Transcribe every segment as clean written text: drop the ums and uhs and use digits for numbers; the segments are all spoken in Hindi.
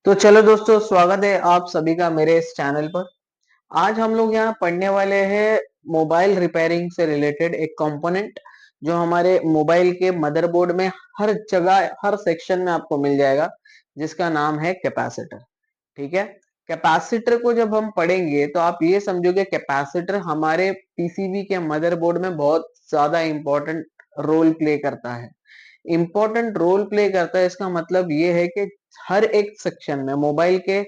तो चलो दोस्तों, स्वागत है आप सभी का मेरे इस चैनल पर। आज हम लोग यहाँ पढ़ने वाले हैं मोबाइल रिपेयरिंग से रिलेटेड एक कंपोनेंट जो हमारे मोबाइल के मदरबोर्ड में हर जगह हर सेक्शन में आपको मिल जाएगा, जिसका नाम है कैपेसिटर। ठीक है। कैपेसिटर को जब हम पढ़ेंगे तो आप ये समझोगे कैपेसिटर हमारे पीसीबी के मदरबोर्ड में बहुत ज्यादा इंपॉर्टेंट रोल प्ले करता है। इंपॉर्टेंट रोल प्ले करता है, इसका मतलब ये है कि हर एक सेक्शन में मोबाइल के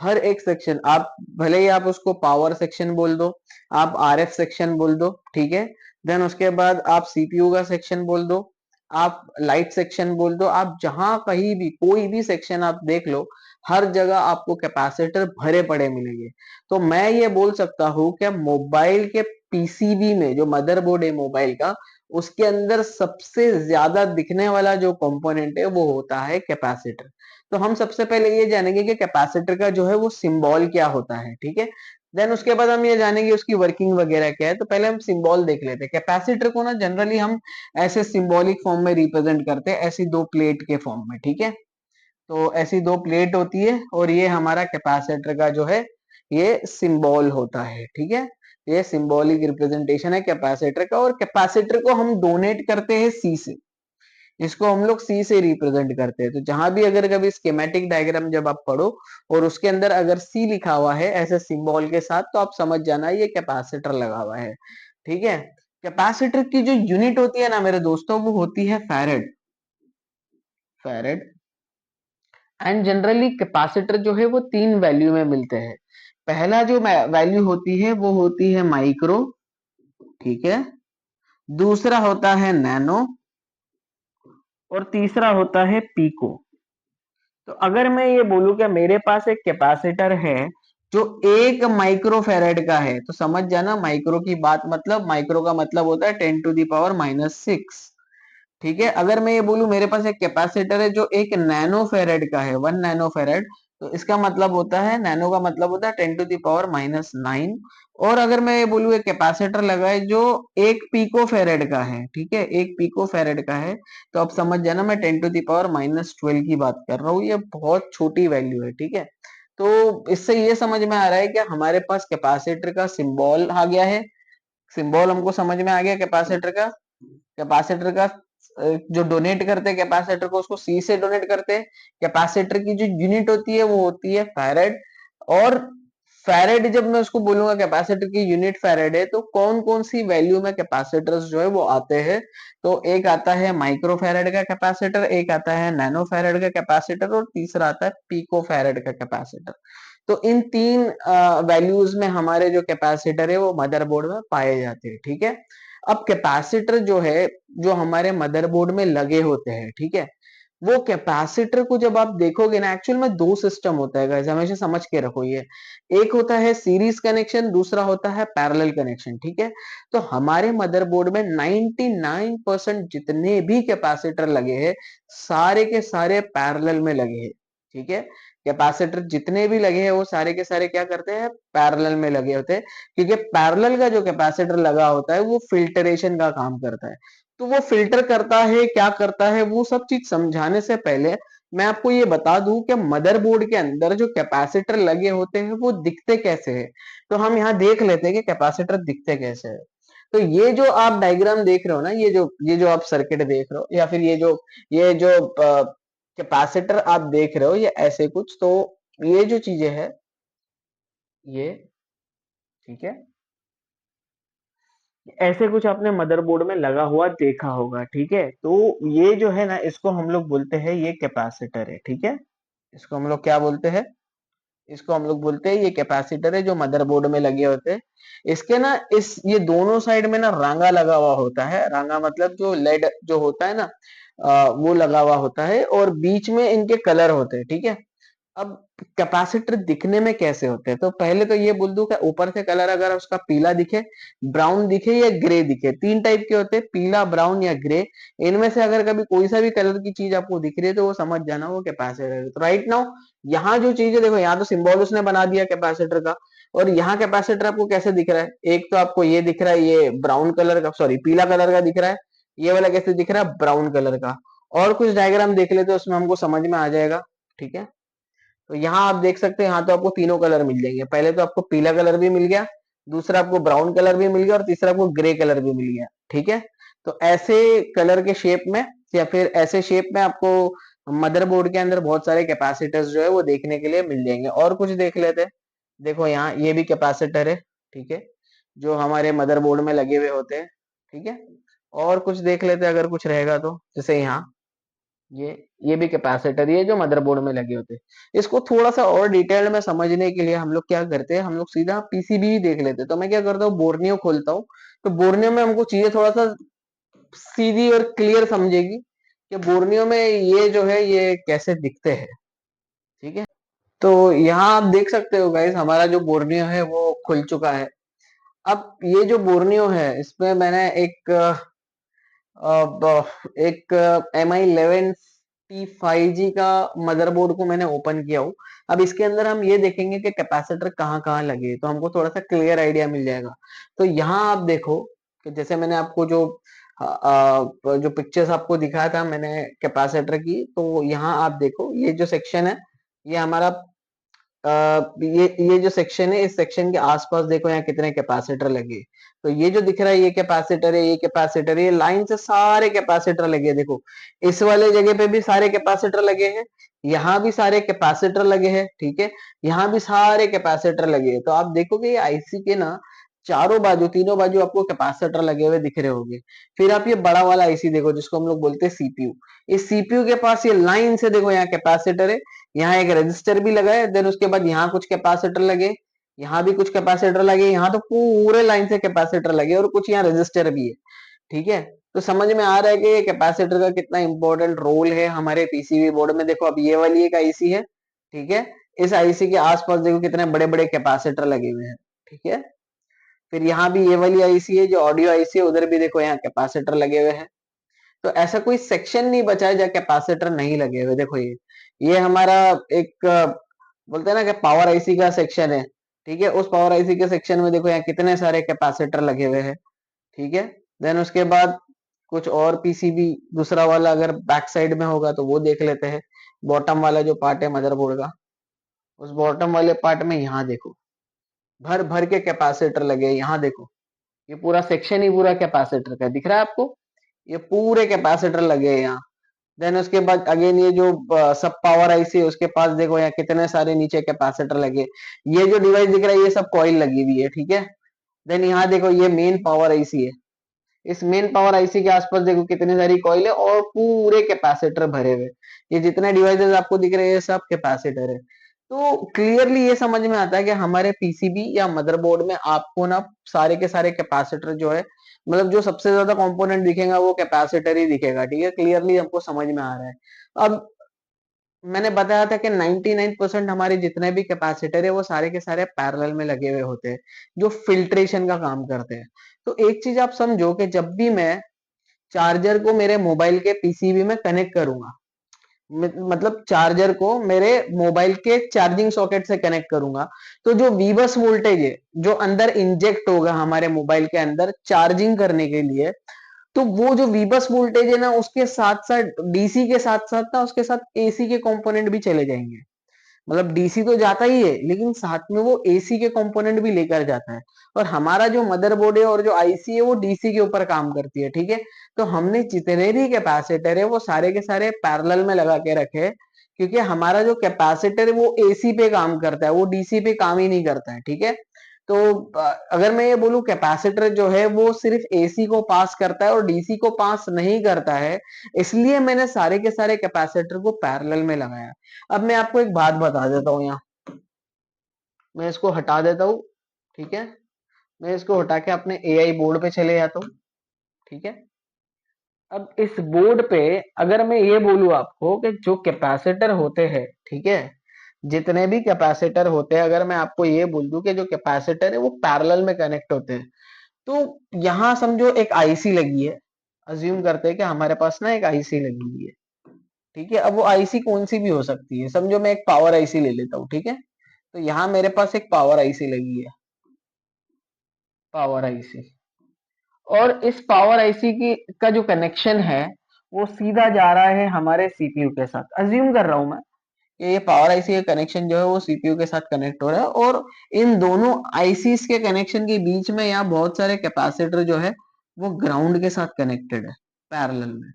हर एक सेक्शन, आप भले ही आप उसको पावर सेक्शन बोल दो, आप आरएफ सेक्शन बोल दो, ठीक है। देन उसके बाद आप सीपीयू का सेक्शन बोल दो, आप लाइट सेक्शन बोल दो, आप जहां कहीं भी कोई भी सेक्शन आप देख लो, हर जगह आपको कैपेसिटर भरे पड़े मिलेंगे। तो मैं ये बोल सकता हूं कि मोबाइल के पीसीबी में जो मदरबोर्ड है मोबाइल का, उसके अंदर सबसे ज्यादा दिखने वाला जो कंपोनेंट है वो होता है कैपेसिटर। तो हम सबसे पहले ये जानेंगे कि कैपेसिटर का जो है वो सिंबल क्या होता है, ठीक है। देन उसके बाद हम ये जानेंगे उसकी वर्किंग वगैरह क्या है। तो पहले हम सिंबल देख लेते हैं। कैपेसिटर को ना जनरली हम ऐसे सिंबॉलिक फॉर्म में रिप्रेजेंट करते हैं, ऐसी दो प्लेट के फॉर्म में, ठीक है। तो ऐसी दो प्लेट होती है और ये हमारा कैपेसिटर का जो है ये सिंबल होता है, ठीक है। ये सिंबॉलिक रिप्रेजेंटेशन है कैपेसिटर का, और कैपेसिटर को हम डोनेट करते हैं सी से। इसको हम लोग सी से रिप्रेजेंट करते हैं। तो जहां भी अगर कभी स्कीमेटिक डायग्राम जब आप पढ़ो और उसके अंदर अगर सी लिखा हुआ है ऐसे सिंबल के साथ, तो आप समझ जाना ये कैपेसिटर लगा हुआ है, ठीक है। कैपेसिटर की जो यूनिट होती है ना मेरे दोस्तों, वो होती है farad. Farad. And generally capacitor जो है वो तीन वैल्यू में मिलते हैं। पहला जो वैल्यू होती है वो होती है माइक्रो, ठीक है। दूसरा होता है नैनो, और तीसरा होता है पीको। तो अगर मैं ये बोलूं कि मेरे पास एक कैपेसिटर है जो 1 माइक्रो फेरेड का है, तो समझ जाना माइक्रो की बात, मतलब माइक्रो का मतलब होता है 10⁻⁻�6। ठीक है। अगर मैं ये बोलूं मेरे पास एक कैपेसिटर है जो 1 नैनो फेरेड का है, 1 नैनो फेरेड, तो इसका मतलब होता है, नैनो का मतलब होता है 10⁻⁹ और अगर मैं ये बोलूं एक कैपेसिटर लगा है जो 1 पिको फेरेड का है, ठीक है, 1 पिको फेरेड का है, तो अब समझ जाना मैं 10⁻12 की बात कर रहा हूँ। ये बहुत छोटी वैल्यू है, ठीक है। तो इससे ये समझ में आ रहा है कि हमारे पास कैपेसिटर का सिंबल आ गया है। सिंबल हमको समझ में आ गया कैपेसिटर का। कैपेसिटर का जो डोनेट करते हैं कैपेसिटर को, उसको सी से डोनेट करते हैं। कैपेसिटर की जो यूनिट होती है वो होती है फैरेड। और फैरेड जब मैं उसको बोलूंगा कैपेसिटर की यूनिट फैरेड है, तो कौन कौन सी वैल्यू में कैपेसिटर्स जो है वो आते हैं। तो एक आता है माइक्रो फैरेड का कैपेसिटर, एक आता है नैनो फैरेड का कैपेसिटर, और तीसरा आता है पीको फैरेड का कैपेसिटर। तो इन तीन वैल्यूज में हमारे जो कैपेसिटर है वो मदरबोर्ड में पाए जाते हैं, ठीक है। अब कैपेसिटर जो है, जो हमारे मदरबोर्ड में लगे होते हैं, ठीक है, वो कैपेसिटर को जब आप देखोगे ना, एक्चुअल में दो सिस्टम होता है गाइस, हमेशा समझ के रखो ये। एक होता है सीरीज कनेक्शन, दूसरा होता है पैरेलल कनेक्शन, ठीक है। तो हमारे मदरबोर्ड में 99% जितने भी कैपेसिटर लगे हैं, सारे के सारे पैरेलल में लगे हैं, ठीक है। कैपेसिटर जितने भी लगे हैं वो सारे के सारे क्या करते हैं, पैरेलल में लगे होते हैं। क्योंकि पैरेलल का जो कैपेसिटर लगा होता है वो फिल्टरेशन का काम करता है। तो वो फिल्टर करता है, क्या करता है, वो सब चीज समझाने से पहले मैं आपको ये बता दूं कि मदरबोर्ड के अंदर जो कैपेसिटर लगे होते हैं वो दिखते कैसे हैं। तो हम यहाँ देख लेते हैं कि कैपेसिटर दिखते कैसे हैं। तो ये जो आप डायग्राम देख रहे हो ना, ये जो आप सर्किट देख रहे हो, या फिर ये जो कैपेसिटर आप देख रहे हो, ये ऐसे कुछ, तो ये जो चीजें है ये, ठीक है, ऐसे कुछ आपने मदरबोर्ड में लगा हुआ देखा होगा, ठीक है। तो ये जो है ना, इसको हम लोग बोलते हैं ये कैपेसिटर है, ठीक है। इसको हम लोग क्या बोलते हैं, इसको हम लोग बोलते हैं ये कैपेसिटर है जो मदरबोर्ड में लगे होते हैं। इसके ना इस ये दोनों साइड में ना रांगा लगा हुआ होता है। रांगा मतलब जो लेड जो होता है ना, वो लगा हुआ होता है, और बीच में इनके कलर होते हैं, ठीक है। अब कैपेसिटर दिखने में कैसे होते हैं, तो पहले तो ये बोल दूं कि ऊपर से कलर अगर उसका पीला दिखे, ब्राउन दिखे या ग्रे दिखे, तीन टाइप के होते हैं, पीला, ब्राउन या ग्रे। इनमें से अगर कभी कोई सा भी कलर की चीज आपको दिख रही है तो वो समझ जाना वो कैपेसिटर है। तो राइट नाउ यहाँ जो चीज है देखो, यहाँ तो सिंबल उसने बना दिया कैपेसिटर का, और यहाँ कैपेसिटर आपको कैसे दिख रहा है, एक तो आपको ये दिख रहा है, ये ब्राउन कलर का, सॉरी पीला कलर का दिख रहा है। ये वाला कैसे दिख रहा है, ब्राउन कलर का। और कुछ डायग्राम देख लेते हैं, उसमें हमको समझ में आ जाएगा, ठीक है। तो यहाँ आप देख सकते हैं, यहाँ तो आपको तीनों कलर मिल जाएंगे। पहले तो आपको पीला कलर भी मिल गया, दूसरा आपको ब्राउन कलर भी मिल गया और तीसरा आपको ग्रे कलर भी मिल गया। ठीक है, तो ऐसे कलर के शेप में या फिर ऐसे शेप में आपको मदरबोर्ड के अंदर बहुत सारे कैपेसिटर्स जो है वो देखने के लिए मिल जाएंगे। और कुछ देख लेते हैं। देखो यहाँ ये भी कैपेसिटर है, ठीक है, जो हमारे मदरबोर्ड में लगे हुए होते हैं। ठीक है, और कुछ देख लेते हैं अगर कुछ रहेगा तो। जैसे यहाँ ये ये भी कैपेसिटर, ये जो मदरबोर्ड में लगे होते हैं। इसको थोड़ा सा और डिटेल में समझने के लिए हम लोग क्या करते हैं, हम लोग सीधा पीसीबी ही देख लेते हैं। तो मैं क्या करता हूँ, बोर्नियो खोलता हूँ। तो बोर्नियो में हमको चीजें थोड़ा सा सीधी और क्लियर समझेगी कि बोर्नियो में ये जो है ये कैसे दिखते हैं। ठीक है, तो यहाँ आप देख सकते हो गाइस, हमारा जो बोर्नियो है वो खुल चुका है। अब ये जो बोर्नियो है इसमें मैंने एक MI11T5G का मदरबोर्ड को मैंने ओपन किया हूँ। अब इसके अंदर हम ये देखेंगे कि कैपेसिटर कहाँ कहाँ लगे हैं, तो हमको थोड़ा सा क्लियर आइडिया मिल जाएगा। तो यहाँ आप देखो कि जैसे मैंने आपको जो पिक्चर्स आपको दिखाया था मैंने कैपेसिटर की, तो यहाँ आप देखो ये जो सेक्शन है ये हमारा ये जो सेक्शन है, इस सेक्शन के आसपास देखो यहाँ कितने कैपेसिटर लगे। तो ये जो दिख रहा है ये कैपेसिटर है, ये कैपेसिटर है, ये लाइन से सारे कैपेसिटर लगे हैं। देखो इस वाले जगह पे भी सारे कैपेसिटर लगे हैं, यहाँ भी सारे कैपेसिटर लगे हैं। ठीक है, यहाँ भी सारे कैपेसिटर लगे हैं। तो आप देखोगे ये आईसी के ना चारों बाजू, तीनों बाजू आपको कैपेसिटर लगे हुए दिख रहे होंगे। फिर आप ये बड़ा वाला आईसी देखो जिसको हम लोग बोलते हैं सीपीयू। इस सीपीयू के पास ये लाइन से देखो यहाँ कैपेसिटर है, यहाँ एक रजिस्टर भी लगा है, देन उसके बाद यहाँ कुछ कैपेसिटर लगे, यहाँ भी कुछ कैपेसिटर लगे, यहाँ तो पूरे लाइन से कैपेसिटर लगे और कुछ यहाँ रजिस्टर भी है। ठीक है, तो समझ में आ रहा है कि ये कैपेसिटर का कितना इंपॉर्टेंट रोल है हमारे पीसीबी बोर्ड में। देखो अब ये वाली एक आईसी है, ठीक है, इस आईसी के आसपास देखो कितने बड़े बड़े कैपेसिटर लगे हुए हैं। ठीक है, फिर यहाँ भी ये वाली आईसी है जो ऑडियो आईसी है, उधर भी देखो यहाँ कैपेसिटर लगे हुए हैं। तो ऐसा कोई सेक्शन नहीं बचा है जहाँ कैपेसिटर नहीं लगे हुए। देखो ये हमारा एक बोलते हैं ना कि पावर आईसी का सेक्शन है। ठीक है, उस पावर आईसी के सेक्शन में देखो यहाँ कितने सारे कैपेसिटर लगे हुए हैं। ठीक है, देन उसके बाद कुछ और पीसीबी दूसरा वाला अगर बैक साइड में होगा तो वो देख लेते हैं। बॉटम वाला जो पार्ट है मदरबोर्ड का, उस बॉटम वाले पार्ट में यहाँ देखो भर भर के कैपेसिटर लगे हैं। यहाँ देखो ये पूरा सेक्शन ही पूरा कैपेसिटर का दिख रहा है आपको, ये पूरे कैपेसिटर लगे हैं यहाँ। देन उसके बाद अगेन ये जो सब पावर आईसी है उसके पास देखो यहाँ कितने सारे नीचे कैपेसिटर लगे। ये जो डिवाइस दिख रहा है ये सब कॉइल लगी हुई है। ठीक है, देन यहाँ देखो ये मेन पावर आईसी है, इस मेन पावर आईसी के आसपास देखो कितनी सारी कॉइल है और पूरे कैपेसिटर भरे हुए। ये जितने डिवाइसेस आपको दिख रहे हैं सब कैपेसिटर है। तो क्लियरली ये समझ में आता है कि हमारे पीसीबी या मदरबोर्ड में आपको ना सारे के सारे कैपेसिटर जो है, मतलब जो सबसे ज्यादा कंपोनेंट दिखेगा वो कैपेसिटर ही दिखेगा। ठीक है, क्लियरली हमको समझ में आ रहा है। अब मैंने बताया था कि 99% हमारे जितने भी कैपेसिटर है वो सारे के सारे पैरेलल में लगे हुए होते हैं जो फिल्ट्रेशन का काम करते हैं। तो एक चीज आप समझो कि जब भी मैं चार्जर को मेरे मोबाइल के पीसीबी में कनेक्ट करूंगा, मतलब चार्जर को मेरे मोबाइल के चार्जिंग सॉकेट से कनेक्ट करूंगा, तो जो वीबस वोल्टेज है जो अंदर इंजेक्ट होगा हमारे मोबाइल के अंदर चार्जिंग करने के लिए, तो वो जो वीबस वोल्टेज है ना उसके साथ साथ डीसी के साथ साथ ना उसके साथ एसी के कंपोनेंट भी चले जाएंगे। मतलब डीसी तो जाता ही है लेकिन साथ में वो एसी के कंपोनेंट भी लेकर जाता है। और हमारा जो मदरबोर्ड है और जो आईसी है वो डीसी के ऊपर काम करती है। ठीक है, तो हमने जितने भी कैपेसिटर है वो सारे के सारे पैरेलल में लगा के रखे हैं, क्योंकि हमारा जो कैपेसिटर है वो एसी पे काम करता है, वो डीसी पे काम ही नहीं करता है। ठीक है, तो अगर मैं ये बोलूं कैपेसिटर जो है वो सिर्फ एसी को पास करता है और डीसी को पास नहीं करता है, इसलिए मैंने सारे के सारे कैपेसिटर को पैरेलल में लगाया। अब मैं आपको एक बात बता देता हूँ, यहाँ मैं इसको हटा देता हूँ। ठीक है, मैं इसको हटा के अपने एआई बोर्ड पे चले जाता हूँ। ठीक है, अब इस बोर्ड पे अगर मैं ये बोलूँ आपको कि जो कैपेसिटर होते हैं, ठीक है, जितने भी कैपेसिटर होते हैं, अगर मैं आपको ये बोल दूं कि जो कैपेसिटर है वो पैरेलल में कनेक्ट होते हैं, तो यहाँ समझो एक आईसी लगी है। अज्यूम करते हैं कि हमारे पास ना एक आईसी लगी हुई है। ठीक है, अब वो आईसी कौन सी भी हो सकती है, समझो मैं एक पावर आईसी ले लेता हूँ। ठीक है, तो यहाँ मेरे पास एक पावर आईसी लगी है, पावर आईसी, और इस पावर आईसी की का जो कनेक्शन है वो सीधा जा रहा है हमारे सीपीयू के साथ। अज्यूम कर रहा हूं मैं कि ये पावर आईसी का कनेक्शन जो है वो सीपीयू के साथ कनेक्ट हो रहा है, और इन दोनों आईसीस के कनेक्शन के बीच में यहाँ बहुत सारे कैपेसिटर जो है वो ग्राउंड के साथ कनेक्टेड है पैरेलल में,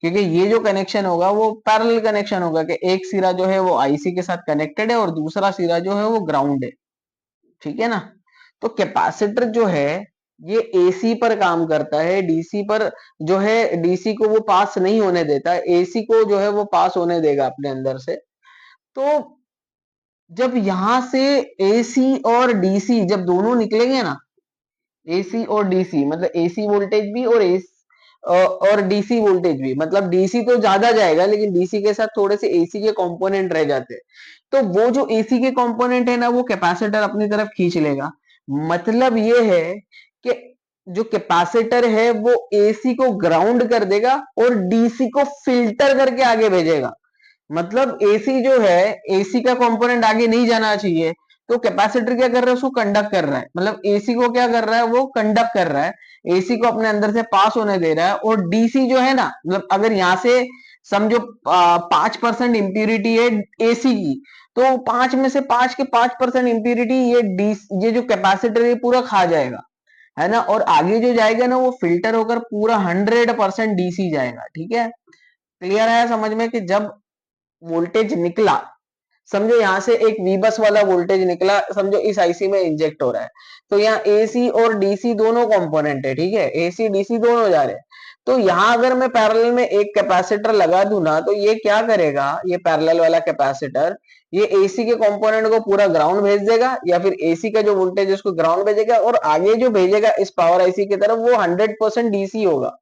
क्योंकि ये जो कनेक्शन होगा वो पैरेलल कनेक्शन होगा कि एक सिरा जो है वो आईसी के साथ कनेक्टेड है और दूसरा सिरा जो है वो ग्राउंड है, ठीक है ना। तो कैपेसिटर जो है ये एसी पर काम करता है, डीसी पर जो है डीसी को वो पास नहीं होने देता, एसी को जो है वो पास होने देगा अपने अंदर से। तो जब यहां से एसी और डीसी जब दोनों निकलेंगे ना, एसी और डीसी मतलब एसी वोल्टेज भी और डीसी वोल्टेज भी, मतलब डीसी तो ज्यादा जाएगा लेकिन डीसी के साथ थोड़े से एसी के कंपोनेंट रह जाते हैं, तो वो जो एसी के कंपोनेंट है ना वो कैपेसिटर अपनी तरफ खींच लेगा। मतलब ये है कि जो कैपेसिटर है वो एसी को ग्राउंड कर देगा और डीसी को फिल्टर करके आगे भेजेगा। मतलब एसी जो है, एसी का कंपोनेंट आगे नहीं जाना चाहिए, तो कैपेसिटर क्या कर रहा है, उसको कंडक्ट कर रहा है, मतलब एसी को क्या कर रहा है, वो कंडक्ट कर रहा है, एसी को अपने अंदर से पास होने दे रहा है। और डीसी जो है ना, मतलब अगर यहां से समझो 5% इम्प्यूरिटी है एसी की, तो 5 में से 5 के 5% इम्प्यूरिटी ये जो कैपेसिटर है पूरा खा जाएगा, है ना। और आगे जो जाएगा ना वो फिल्टर होकर पूरा 100% डीसी जाएगा, ठीक है। क्लियर है समझ में कि जब वोल्टेज निकला, समझो यहां से एक वी बस वाला वोल्टेज निकला, समझो इस आईसी में इंजेक्ट हो रहा है, तो यहाँ एसी और डीसी दोनों कंपोनेंट है, ठीक है, एसी डीसी दोनों जा रहे हैं। तो यहां अगर मैं पैरेलल में एक कैपेसिटर लगा दूं ना, तो ये क्या करेगा, ये पैरेलल वाला कैपेसिटर ये एसी के कंपोनेंट को पूरा ग्राउंड भेज देगा, या फिर एसी का जो वोल्टेज है उसको ग्राउंड भेजेगा, और आगे जो भेजेगा इस पावर आईसी की तरफ वो 100% डीसी होगा।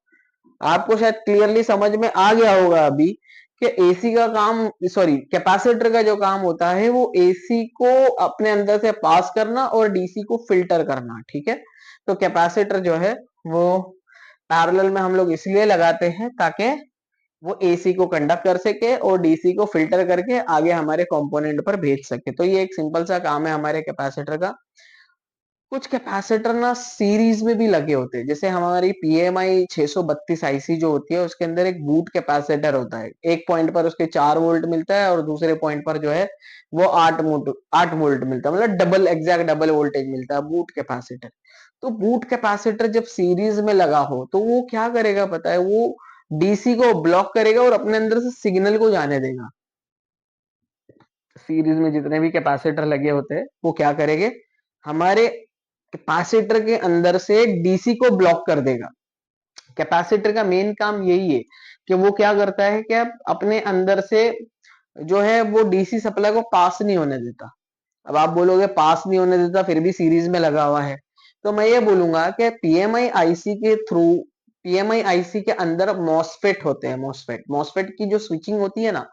आपको शायद क्लियरली समझ में आ गया होगा अभी कि एसी का काम, सॉरी कैपेसिटर का जो काम होता है वो एसी को अपने अंदर से पास करना और डीसी को फिल्टर करना, ठीक है। तो कैपेसिटर जो है वो पैरेलल में हम लोग इसलिए लगाते हैं ताकि वो एसी को कंडक्ट कर सके और डीसी को फिल्टर करके आगे हमारे कंपोनेंट पर भेज सके। तो ये एक सिंपल सा काम है हमारे कैपेसिटर का। कुछ कैपेसिटर ना सीरीज में भी लगे होते हैं, जैसे हमारी पीएमआई 632 आईसी जो होती है उसके अंदर एक बूट कैपेसिटर होता है, एक पॉइंट पर उसके 4 वोल्ट मिलता है और दूसरे पॉइंट पर जो है वो 8 वोल्ट मिलता है, मतलब डबल एग्जैक्ट डबल वोल्टेज मिलता है बूट कैपेसिटर। तो बूट कैपेसिटर जब सीरीज में लगा हो तो वो क्या करेगा पता है, वो डीसी को ब्लॉक करेगा और अपने अंदर से सिग्नल को जाने देगा। सीरीज में जितने भी कैपेसिटर लगे होते हैं वो क्या करेंगे, हमारे कैपेसिटर के अंदर से डीसी को ब्लॉक कर देगा। कैपेसिटर का मेन काम यही है कि वो क्या करता है कि अपने अंदर से जो है वो डीसी सप्लाई को पास नहीं होने देता। अब आप बोलोगे पास नहीं होने देता फिर भी सीरीज में लगा हुआ है, तो मैं ये बोलूंगा कि पीएमआई आईसी के थ्रू, पीएमआई आईसी के अंदर मॉसफेट होते हैं, मॉसफेट मॉसफेट की जो स्विचिंग होती है ना,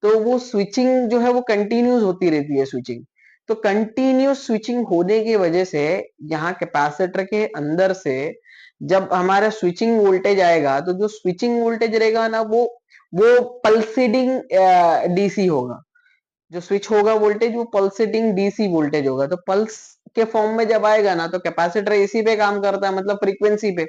तो वो स्विचिंग जो है वो कंटिन्यूस होती रहती है स्विचिंग। तो कंटिन्यूस स्विचिंग होने की वजह से यहाँ कैपेसिटर के अंदर से जब हमारा स्विचिंग वोल्टेज आएगा, तो जो स्विचिंग वोल्टेज रहेगा ना वो पल्सेटिंग डीसी होगा। जो स्विच होगा वोल्टेज वो पल्सेटिंग डीसी वोल्टेज होगा। तो पल्स के फॉर्म में जब आएगा ना, तो कैपेसिटर एसी पे काम करता है, मतलब फ्रीक्वेंसी पे।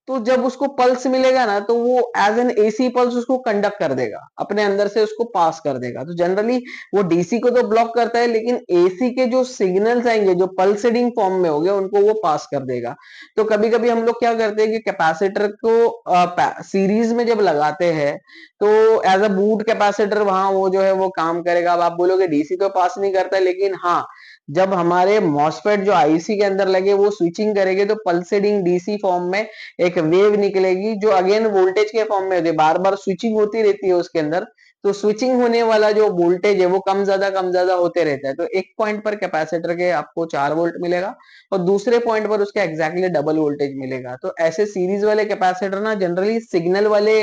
तो जब उसको पल्स मिलेगा ना तो वो एज एन एसी पल्स उसको कंडक्ट कर देगा, अपने अंदर से उसको पास कर देगा। तो जनरली वो डीसी को तो ब्लॉक करता है लेकिन एसी के जो सिग्नल्स आएंगे जो पल्सेटिंग फॉर्म में होंगे उनको वो पास कर देगा। तो कभी कभी हम लोग क्या करते हैं कि कैपेसिटर को सीरीज में जब लगाते हैं तो एज अ बूट कैपेसिटर वहां वो जो है वो काम करेगा। अब आप बोलोगे डीसी तो पास नहीं करता, लेकिन हाँ, जब हमारे मॉसफेट जो आईसी के अंदर लगे वो स्विचिंग करेंगे तो पल्सेटिंग डीसी फॉर्म में एक वेव निकलेगी जो अगेन वोल्टेज के फॉर्म में होती है, बार बार स्विचिंग होती रहती है उसके अंदर। तो स्विचिंग होने वाला जो वोल्टेज है वो कम ज्यादा होते रहता है। तो एक पॉइंट पर कैपेसिटर के आपको 4 वोल्ट मिलेगा और दूसरे पॉइंट पर उसका एग्जैक्टली डबल वोल्टेज मिलेगा। तो ऐसे सीरीज वाले कैपेसिटर ना जनरली सिग्नल वाले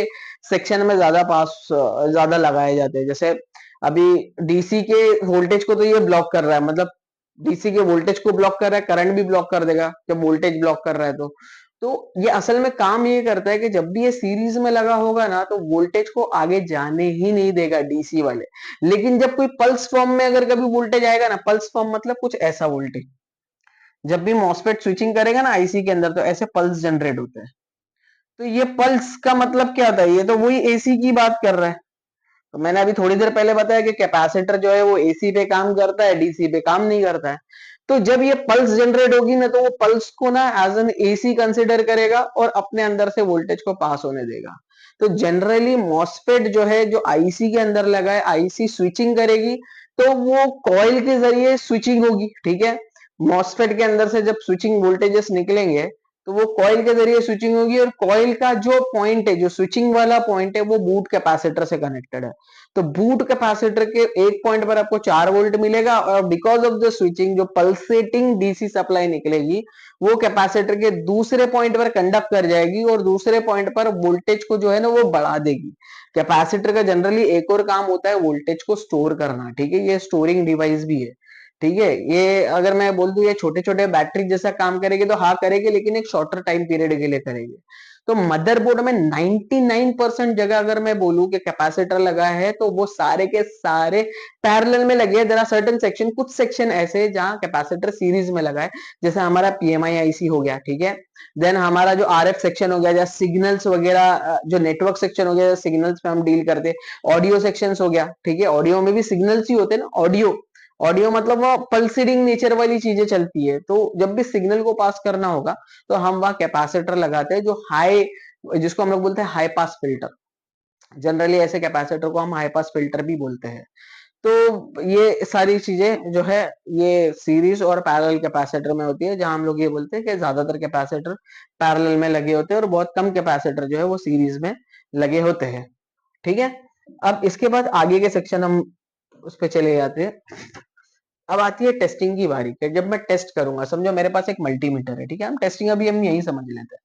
सेक्शन में ज्यादा लगाए जाते हैं। जैसे अभी डीसी के वोल्टेज को तो ये ब्लॉक कर रहा है, मतलब डीसी के वोल्टेज को ब्लॉक कर रहा है, करंट भी ब्लॉक कर देगा जब वोल्टेज ब्लॉक कर रहा है। तो ये असल में काम ये करता है कि जब भी ये सीरीज में लगा होगा ना तो वोल्टेज को आगे जाने ही नहीं देगा डीसी वाले। लेकिन जब कोई पल्स फॉर्म में अगर कभी वोल्टेज आएगा ना, पल्स फॉर्म मतलब कुछ ऐसा वोल्टेज, जब भी मॉसफेट स्विचिंग करेगा ना आईसी के अंदर तो ऐसे पल्स जनरेट होते हैं। तो ये पल्स का मतलब क्या होता है, ये तो वही एसी की बात कर रहा है। तो मैंने अभी थोड़ी देर पहले बताया कि कैपेसिटर जो है वो एसी पे काम करता है, डीसी पे काम नहीं करता है। तो जब ये पल्स जनरेट होगी ना, तो वो पल्स को ना एज एन एसी कंसिडर करेगा और अपने अंदर से वोल्टेज को पास होने देगा। तो जनरली मॉसफेट जो है, जो आईसी के अंदर लगा है, आईसी स्विचिंग करेगी, तो वो कॉइल के जरिए स्विचिंग होगी, ठीक है। मॉसफेट के अंदर से जब स्विचिंग वोल्टेजेस निकलेंगे, तो वो कॉइल के जरिए स्विचिंग होगी, और कॉइल का जो पॉइंट है, जो स्विचिंग वाला पॉइंट है, वो बूट कैपेसिटर से कनेक्टेड है। तो बूट कैपेसिटर के एक पॉइंट पर आपको 4 वोल्ट मिलेगा, और बिकॉज ऑफ द स्विचिंग जो पल्सेटिंग डीसी सप्लाई निकलेगी, वो कैपेसिटर के दूसरे पॉइंट पर कंडक्ट कर जाएगी, और दूसरे पॉइंट पर वोल्टेज को जो है ना वो बढ़ा देगी। कैपेसिटर का जनरली एक और काम होता है वोल्टेज को स्टोर करना, ठीक है, ये स्टोरिंग डिवाइस भी है, ठीक है। ये अगर मैं बोल दूं ये छोटे छोटे बैटरी जैसा काम करेगी, तो हाँ करेगी, लेकिन एक शॉर्टर टाइम पीरियड के लिए करेगी। तो मदरबोर्ड में 99% जगह अगर मैं बोलूं कि कैपेसिटर लगा है, तो वो सारे के सारे पैरेलल में लगे हैं। देयर आर सर्टेन सेक्शन, कुछ सेक्शन ऐसे हैं जहां कैपेसिटर सीरीज में लगा है, जैसे हमारा पीएमआई आईसी हो गया, ठीक है। देन हमारा जो आरएफ सेक्शन हो गया, जैसे सिग्नल्स वगैरह, जो नेटवर्क सेक्शन हो गया, सिग्नल्स पे हम डील करते हैं। ऑडियो सेक्शंस हो गया, ठीक है, ऑडियो में भी सिग्नल्स ही होते हैं ना। ऑडियो ऑडियो मतलब वो पल्सिंग नेचर वाली चीजें चलती है, तो जब भी सिग्नल को पास करना होगा, तो हम वहां कैपेसिटर लगाते हैं, जो हाई, जिसको हम लोग बोलते हैं हाई पास फिल्टर। जनरली ऐसे कैपेसिटर को हम हाई पास फिल्टर भी बोलते हैं। तो ये सारी चीजें जो है, ये सीरीज और पैरेलल कैपेसिटर में होती है, जहां हम लोग ये बोलते हैं कि ज्यादातर कैपेसिटर पैरेलल में लगे होते हैं, और बहुत कम कैपेसिटर जो है वो सीरीज में लगे होते हैं, ठीक है। अब इसके बाद आगे के सेक्शन हम उस पर चले जाते हैं। अब आती है टेस्टिंग की बारी, कि जब मैं टेस्ट करूंगा, समझो मेरे पास एक मल्टीमीटर है, ठीक है, हम टेस्टिंग अभी हम यही समझ लेते हैं।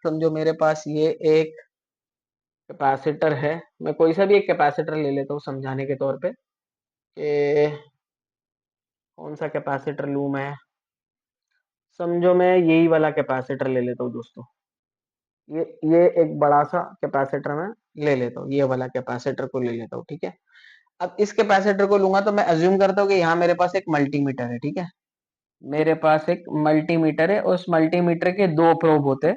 समझो मेरे पास ये एक कैपेसिटर है, मैं कोई सा भी एक कैपेसिटर ले लेता हूँ समझाने के तौर पे, कि कौन सा कैपेसिटर लूं मैं। समझो मैं यही वाला कैपेसिटर ले लेता हूँ दोस्तों, ये ये एक बड़ा सा कैपेसिटर मैं ले लेता हूँ, ये वाला कैपेसिटर को ले लेता हूँ, ठीक है। अब इस कैपेसिटर को लूंगा, तो मैं अज्यूम करता हूँ कि यहाँ मेरे पास एक मल्टीमीटर है, ठीक है। मेरे पास एक मल्टीमीटर है, उस मल्टीमीटर के दो प्रोब होते हैं।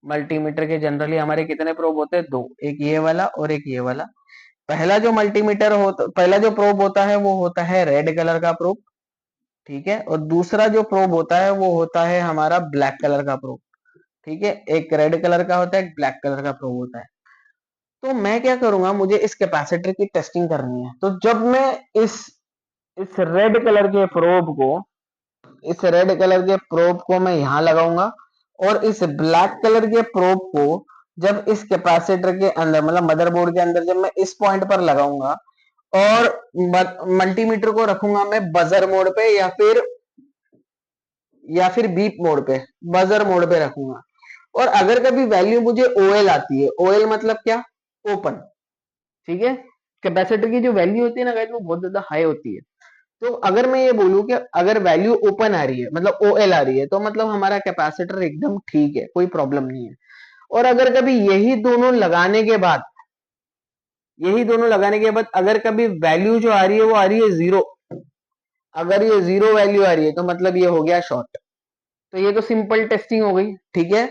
मल्टीमीटर के जनरली हमारे कितने प्रोब होते हैं? दो, एक ये वाला और एक ये वाला। पहला जो प्रोब होता है वो होता है रेड कलर का प्रोब, ठीक है, और दूसरा जो प्रोब होता है वो होता है हमारा ब्लैक कलर का प्रोब, ठीक है। एक रेड कलर का होता है, एक ब्लैक कलर का प्रोब होता है। तो मैं क्या करूंगा, मुझे इस कैपेसिटर की टेस्टिंग करनी है, तो जब मैं इस इस रेड कलर के प्रोब को इस रेड कलर के प्रोब को मैं यहां लगाऊंगा, और इस ब्लैक कलर के प्रोब को जब इस कैपेसिटर के अंदर, मतलब मदरबोर्ड के अंदर, जब मैं इस पॉइंट पर लगाऊंगा, और मल्टीमीटर को रखूंगा मैं बजर मोड पे, या फिर बीप मोड पे, बजर मोड पे रखूंगा। और अगर कभी वैल्यू मुझे ओएल आती है, ओएल मतलब क्या? ओपन, ठीक है। कैपेसिटर की जो वैल्यू होती है ना गाइस, वो बहुत ज्यादा हाई होती है। तो अगर मैं ये बोलूं कि अगर वैल्यू ओपन आ रही है, मतलब ओएल आ रही है, तो मतलब हमारा कैपेसिटर एकदम ठीक है, कोई प्रॉब्लम नहीं है। और अगर कभी यही दोनों लगाने के बाद अगर कभी वैल्यू जो आ रही है वो आ रही है जीरो, अगर ये जीरो वैल्यू आ रही है, तो मतलब ये हो गया शॉर्ट। तो ये तो सिंपल टेस्टिंग हो गई, ठीक है,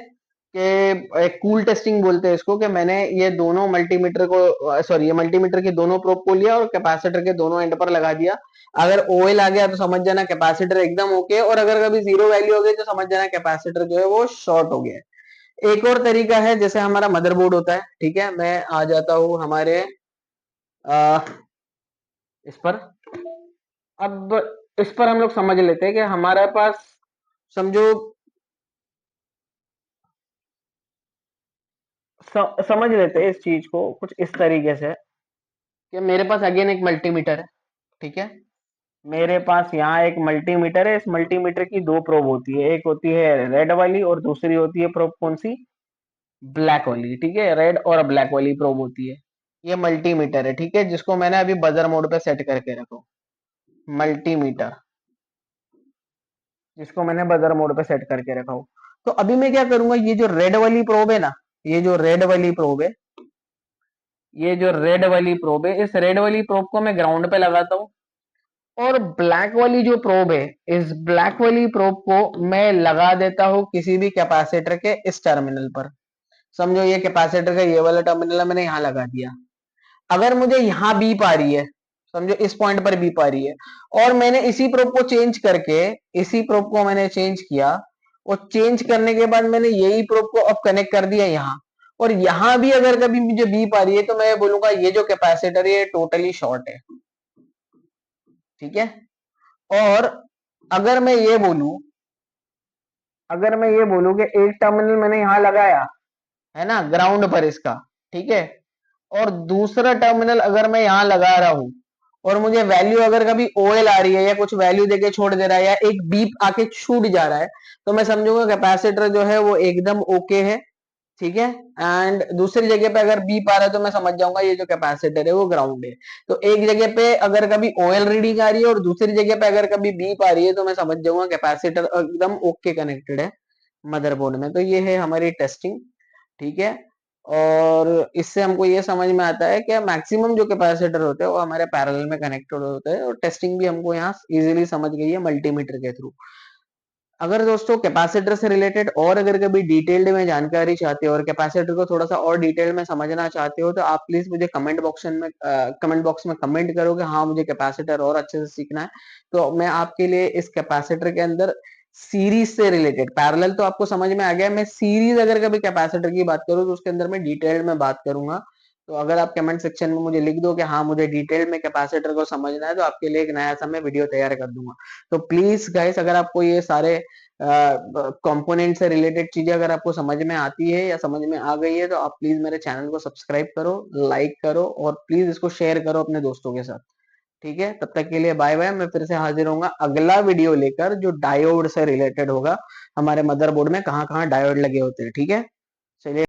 कि कूल टेस्टिंग बोलते हैं इसको, कि मैंने ये दोनों मल्टीमीटर को, सॉरी, ये मल्टीमीटर के दोनों प्रोब को लिया और कैपेसिटर के दोनों एंड पर लगा दिया। अगर ओएल आ गया तो समझ जाना कैपेसिटर एकदम ओके, और अगर कभी जीरो वैल्यू हो गई तो समझ जाना कैपेसिटर जो है वो शॉर्ट हो गया है। एक और तरीका है, जैसे हमारा मदरबोर्ड होता है, ठीक है, मैं आ जाता हूँ हमारे आ, इस पर। अब इस पर हम लोग समझ लेते हैं कि हमारे पास, समझो, समझ लेते हैं इस चीज को कुछ इस तरीके से, कि मेरे पास अगेन एक मल्टीमीटर है, ठीक है। मेरे पास यहाँ एक मल्टीमीटर है, इस मल्टीमीटर की दो प्रोब होती है, एक होती है रेड वाली और दूसरी होती है प्रोब कौन सी? ब्लैक वाली, ठीक है, रेड और ब्लैक वाली प्रोब होती है। ये मल्टीमीटर है, ठीक है, जिसको मैंने अभी बजर मोड पे सेट करके रखा हूं। मल्टीमीटर, जिसको मैंने बजर मोड पे सेट करके रखा हूं। तो अभी मैं क्या करूंगा, ये जो रेड वाली प्रोब है ना, ये जो रेड वाली प्रोब है ये जो रेड वाली प्रोब है, इस रेड वाली प्रोब को मैं ग्राउंड पे लगाता हूँ, और ब्लैक वाली जो प्रोब है, इस ब्लैक वाली प्रोब को मैं लगा देता हूं किसी भी कैपेसिटर के इस टर्मिनल पर। समझो ये कैपेसिटर का ये वाला टर्मिनल है, मैंने यहां लगा दिया। अगर मुझे यहाँ बीप आ रही है, समझो इस पॉइंट पर बीप आ रही है, और मैंने इसी प्रोब को चेंज करके, इसी प्रोब को मैंने चेंज किया, और चेंज करने के बाद मैंने यही प्रोब को अब कनेक्ट कर दिया यहाँ, और यहाँ भी अगर कभी मुझे बीप आ रही है, तो मैं बोलूंगा ये जो कैपेसिटर है ये टोटली शॉर्ट है। ठीक है। और अगर मैं ये बोलूं, अगर मैं ये बोलूं कि एक टर्मिनल मैंने यहां लगाया है ना, ग्राउंड पर इसका, ठीक है, और दूसरा टर्मिनल अगर मैं यहां लगा रहा हूं, और मुझे वैल्यू अगर कभी ओएल आ रही है या कुछ वैल्यू देके छोड़ दे रहा है, या एक बीप आके छूट जा रहा है, तो मैं समझूंगा कैपेसिटर जो है वो एकदम ओके है। ठीक है। एंड दूसरी जगह पे अगर बीप आ रहा है, तो मैं समझ जाऊंगा ये जो कैपेसिटर है वो ग्राउंड है। तो एक जगह पे अगर कभी ओएल रीडिंग आ रही है और दूसरी जगह पे अगर कभी बीप आ रही है, तो मैं समझ जाऊंगा कैपेसिटर एकदम ओके कनेक्टेड है मदरबोर्ड में। तो ये है हमारी टेस्टिंग। ठीक है। और इससे हमको ये समझ में आता है कि मैक्सिमम जो कैपेसिटर होते हैं वो हमारे पैरेलल में कनेक्टेड होते हैं, और टेस्टिंग भी हमको यहाँ इजीली समझ गई है मल्टीमीटर के थ्रू। अगर दोस्तों कैपेसिटर से रिलेटेड और अगर कभी डिटेल्ड में जानकारी चाहते हो और कैपेसिटर को थोड़ा सा और डिटेल में समझना चाहते हो, तो आप प्लीज मुझे कमेंट बॉक्स में कमेंट करो कि हाँ मुझे कैपेसिटर और अच्छे से सीखना है। तो मैं आपके लिए इस कैपेसिटर के अंदर सीरीज से रिलेटेड, पैरेलल तो आपको समझ में आ गया, मैं सीरीज अगर कभी कैपेसिटर की बात करूँ तो उसके अंदर मैं डिटेल्ड में बात करूंगा। तो अगर आप कमेंट सेक्शन में मुझे लिख दो कि हाँ मुझे डिटेल में कैपेसिटर को समझना है, तो आपके लिए एक नया सा मैं वीडियो तैयार कर दूंगा। तो प्लीज गाइस, अगर आपको ये सारे कंपोनेंट से रिलेटेड चीजें अगर आपको समझ में आती है या समझ में आ गई है, तो आप प्लीज मेरे चैनल को सब्सक्राइब करो, लाइक करो, और प्लीज इसको शेयर करो अपने दोस्तों के साथ। ठीक है। तब तक के लिए बाय बाय। मैं फिर से हाजिर होऊंगा अगला वीडियो लेकर, जो डायोड से रिलेटेड होगा, हमारे मदरबोर्ड में कहाँ कहाँ डायोड लगे होते हैं। ठीक है। चलिए।